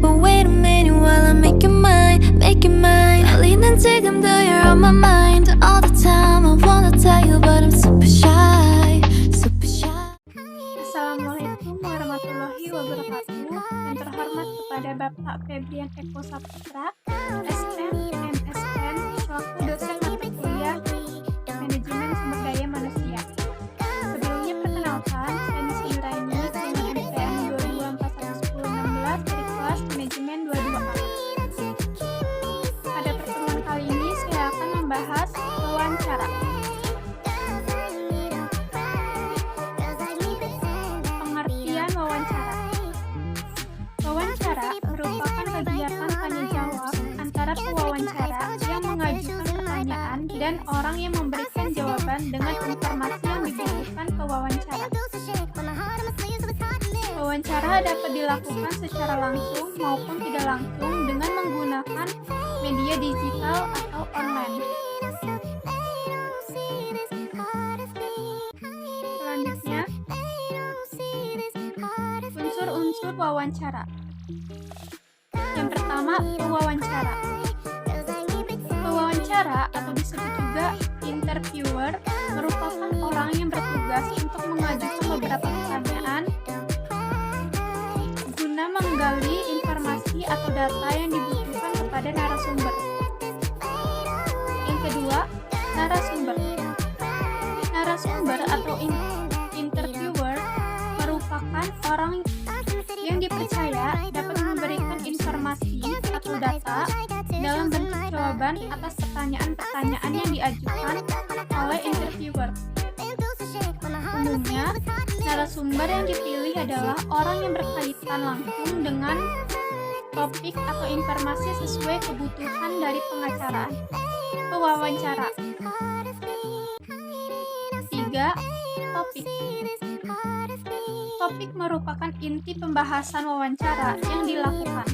but wait a minute while I make you mine, make you mine. 떨리는 지금도 you're on my mind all the time. I wanna tell you but I'm super shy, super shy. Assalamualaikum warahmatullahi wabarakatuh. Yang terhormat kepada Bapak Febrian Eko Saputra, SN, MSN, selaku dosen mata kuliah Manajemen Sumber Daya Manusia. Sebelumnya perkenalkan, saya Nisa Nuraini dengan MTN 22411016 dari kelas Manajemen 22A. Pada pertemuan kali ini saya akan membahas wawancara. Pengertian wawancara. Wawancara merupakan kegiatan tanya jawab antara pewawancara yang mengajukan pertanyaan dan orang yang memberikan jawaban dengan informasi yang dibutuhkan pewawancara. Wawancara dapat dilakukan secara langsung maupun tidak langsung dengan menggunakan media digital atau online. Selanjutnya, unsur-unsur wawancara. Yang pertama, pewawancara. Pewawancara atau disebut juga interviewer merupakan orang yang bertugas untuk mengajukan beberapa pertanyaan guna menggali informasi atau data yang dibutuhkan kepada narasumber. Yang kedua, narasumber. Narasumber atau interviewer merupakan orang yang dipercaya dapat memberikan informasi atau data dalam bentuk jawaban atas pertanyaan-pertanyaan yang diajukan oleh interviewer. Umumnya, narasumber yang dipilih adalah orang yang berkaitan langsung dengan topik atau informasi sesuai kebutuhan dari pengacara. Pewawancara. 3. Topik. Topik merupakan inti pembahasan wawancara yang dilakukan.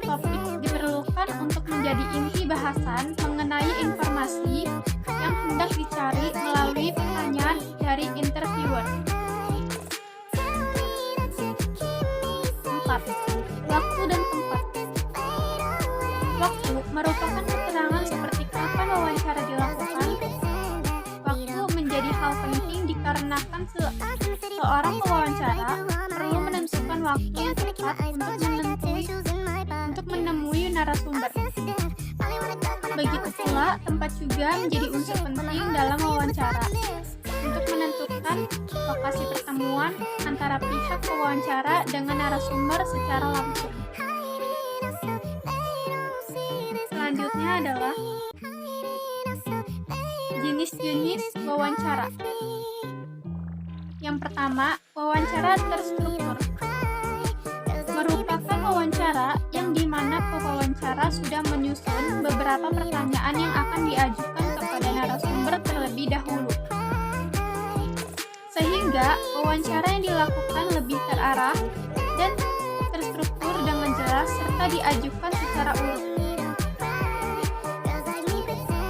Topik diperlukan untuk menjadi inti bahasan mengenai informasi yang hendak dicari melalui pertanyaan dari interviewer. 4. Waktu dan tempat. Waktu merupakan keterangan seperti kapan wawancara dilakukan. Waktu menjadi hal penting dikarenakan seorang pewawancara perlu menentukan waktu yang tepat untuk menemui narasumber. Begitu pula, tempat juga menjadi unsur penting dalam wawancara untuk menentukan lokasi pertemuan antara pihak pewawancara dengan narasumber secara langsung. Selanjutnya adalah jenis-jenis wawancara. Yang pertama, wawancara terstruktur. Merupakan wawancara yang dimana pewawancara sudah menyusun beberapa pertanyaan yang akan diajukan kepada narasumber terlebih dahulu. Sehingga wawancara yang dilakukan lebih terarah dan terstruktur dengan jelas serta diajukan secara urut.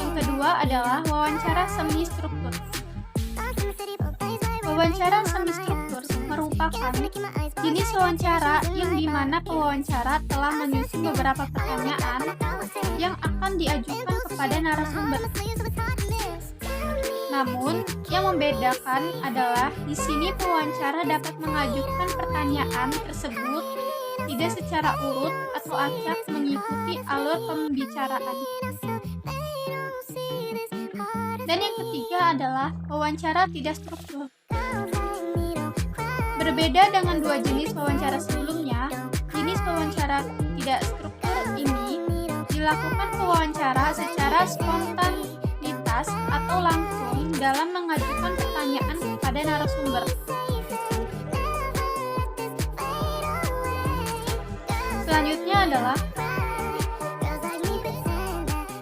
Yang kedua adalah wawancara semi-struktur. Wawancara semi-struktur merupakan jenis wawancara yang dimana pewawancara telah menyusun beberapa pertanyaan yang akan diajukan kepada narasumber. Namun, yang membedakan adalah di sini pewawancara dapat mengajukan pertanyaan tersebut tidak secara urut atau acak mengikuti alur pembicaraan. Dan yang ketiga adalah wawancara tidak struktur. Berbeda dengan dua jenis wawancara sebelumnya, jenis wawancara tidak struktur ini dilakukan pewawancara secara spontanitas atau langsung dalam mengajukan pertanyaan kepada narasumber. Selanjutnya adalah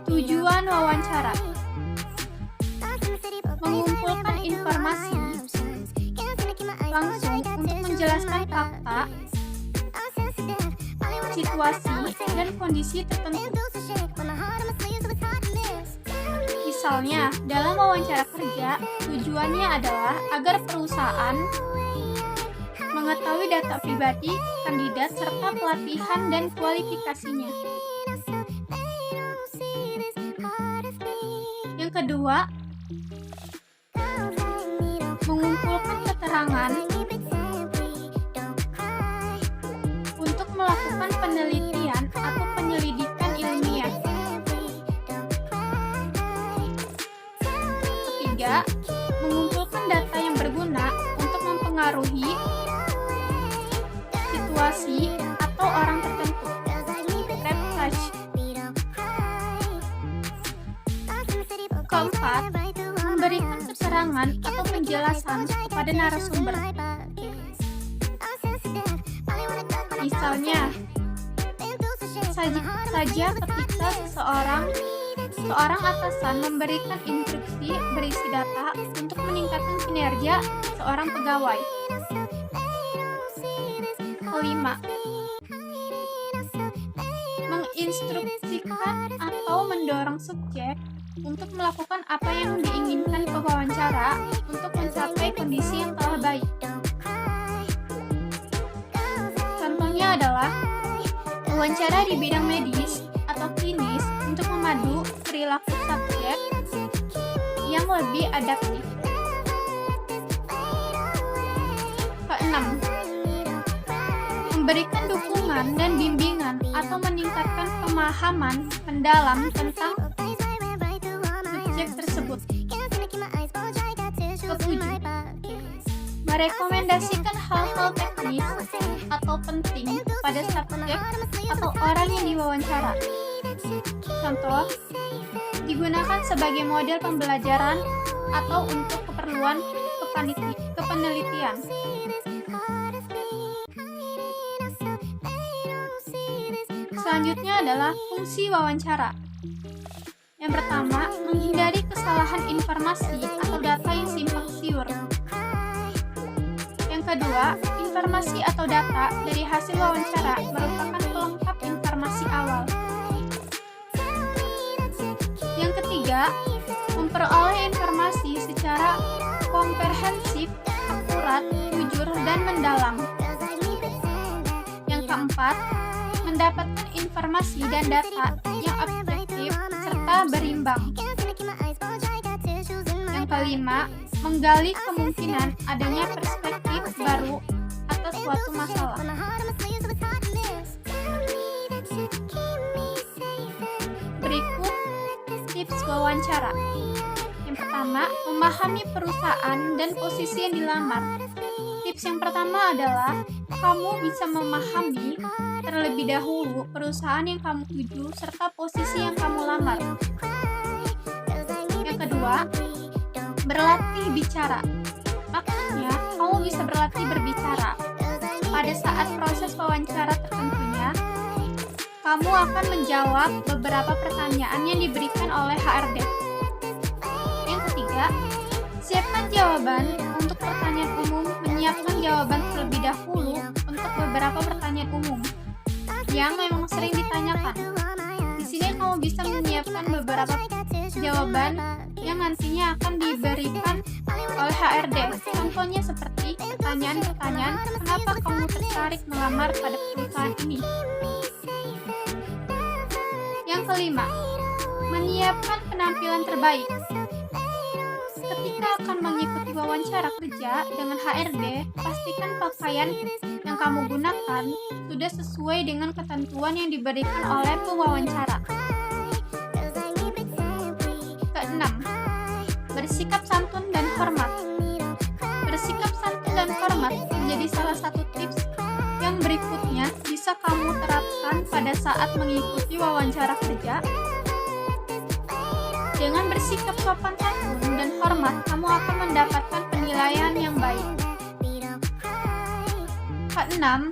tujuan wawancara. Mengumpulkan informasi langsung untuk menjelaskan fakta, situasi, dan kondisi tertentu. Misalnya, dalam wawancara kerja, tujuannya adalah agar perusahaan mengetahui data pribadi kandidat serta pelatihan dan kualifikasinya. Yang kedua, mengumpulkan keterangan untuk melakukan penelitian atau penyelidikan ilmiah. Ketiga, mengumpulkan data yang berguna untuk mempengaruhi situasi atau orang tertentu. Research. Keempat, memberikan keterangan atau penjelasan kepada narasumber. Misalnya, saja ketika seorang atasan memberikan instruksi berisi data untuk meningkatkan kinerja seorang pegawai. Kelima, menginstruksikan atau mendorong subjek untuk melakukan apa yang diinginkan pewawancara untuk mencapai kondisi yang telah baik. Contohnya adalah wawancara di bidang medis atau klinis untuk memadu perilaku subjek yang lebih adaptif. Keenam, memberikan dukungan dan bimbingan atau meningkatkan pemahaman mendalam tentang subjek tersebut. Ketujuh, merekomendasikan hal-hal teknis atau penting pada subjek atau orang yang diwawancara. Contoh, digunakan sebagai model pembelajaran atau untuk keperluan kepenelitian. Selanjutnya adalah fungsi wawancara. Yang pertama, menghindari kesalahan informasi atau data yang simpang siur. Yang kedua, informasi atau data dari hasil wawancara merupakan pelengkap informasi awal. Yang ketiga, memperoleh informasi secara komprehensif, akurat, jujur, dan mendalam. Yang keempat, mendapatkan informasi dan data yang objektif serta berimbang. Yang kelima, menggali kemungkinan adanya perspektif baru atas suatu masalah. Berikut tips wawancara. Yang pertama, memahami perusahaan dan posisi yang dilamar. Tips yang pertama adalah kamu bisa memahami terlebih dahulu perusahaan yang kamu tuju serta posisi yang kamu lamar. Yang kedua, berlatih bicara. Maksudnya, kamu bisa berlatih berbicara. Pada saat proses wawancara tertentunya, kamu akan menjawab beberapa pertanyaan yang diberikan oleh HRD. Yang ketiga, siapkan jawaban untuk pertanyaan umum. Menyiapkan jawaban terlebih dahulu untuk beberapa pertanyaan umum yang memang sering ditanyakan. Di sini kamu bisa menyiapkan beberapa jawaban yang nantinya akan diberikan oleh HRD. Contohnya seperti pertanyaan-pertanyaan, kenapa kamu tertarik melamar pada perusahaan ini? Yang kelima, menyiapkan penampilan terbaik. Ketika akan mengikuti wawancara kerja dengan HRD, pastikan pakaian yang kamu gunakan sudah sesuai dengan ketentuan yang diberikan oleh pewawancara. Keenam, bersikap santun dan hormat. Bersikap santun dan hormat menjadi salah satu tips yang berikutnya bisa kamu terapkan pada saat mengikuti wawancara kerja. Dengan bersikap sopan santun dan hormat, kamu akan mendapatkan penilaian yang baik. Keenam,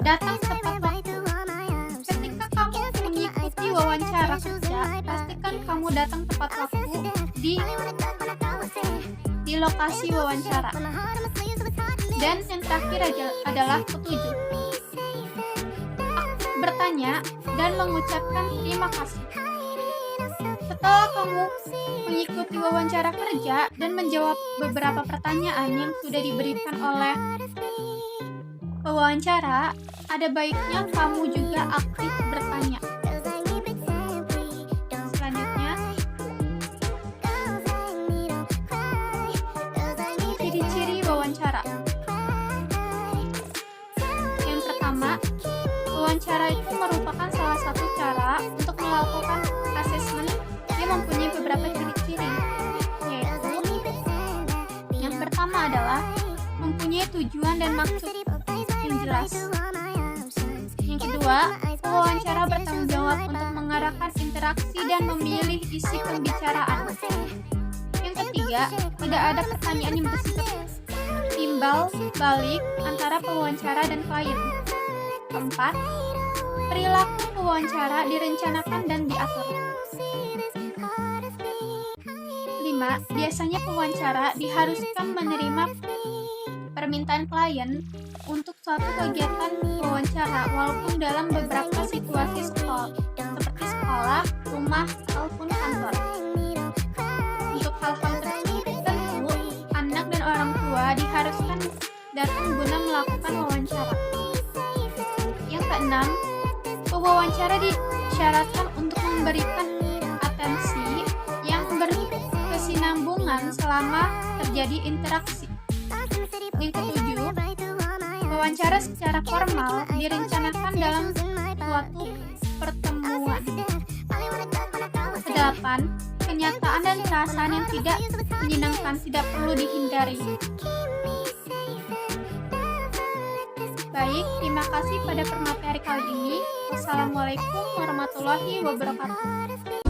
datang tepat waktu. Ketika kamu mengikuti wawancara kerja, pastikan kamu datang tepat waktu di lokasi wawancara. Dan yang terakhir adalah ketujuh, aktif bertanya dan mengucapkan terima kasih. Setelah kamu mengikuti wawancara kerja dan menjawab beberapa pertanyaan yang sudah diberikan oleh pewawancara, ada baiknya kamu juga aktif bertanya. Selanjutnya, ciri-ciri wawancara. Yang pertama, wawancara itu merupakan salah satu cara untuk melakukan asesmen yang mempunyai beberapa ciri-ciri, yaitu yang pertama adalah mempunyai tujuan dan maksud yang jelas. Yang kedua, pewawancara bertanggung jawab untuk mengarahkan interaksi dan memilih isi pembicaraan. Yang ketiga, tidak ada pertanyaan yang bersifat timbal balik antara pewawancara dan klien. Keempat, perilaku pewawancara direncanakan dan diatur. 5. Biasanya pewawancara diharuskan menerima permintaan klien untuk suatu kegiatan wawancara walaupun dalam beberapa situasi seperti sekolah, rumah, ataupun kantor. Untuk hal-hal tertentu, anak dan orang tua diharuskan datang guna melakukan wawancara. Yang keenam, pewawancara disyaratkan untuk memberikan atensi yang berkesinambungan selama terjadi interaksi. Yang ketujuh, wawancara secara formal direncanakan dalam suatu pertemuan. Kedelapan, kenyataan dan perasaan yang tidak menyenangkan tidak perlu dihindari. Baik, terima kasih pada pemateri kali ini. Wassalamualaikum warahmatullahi wabarakatuh.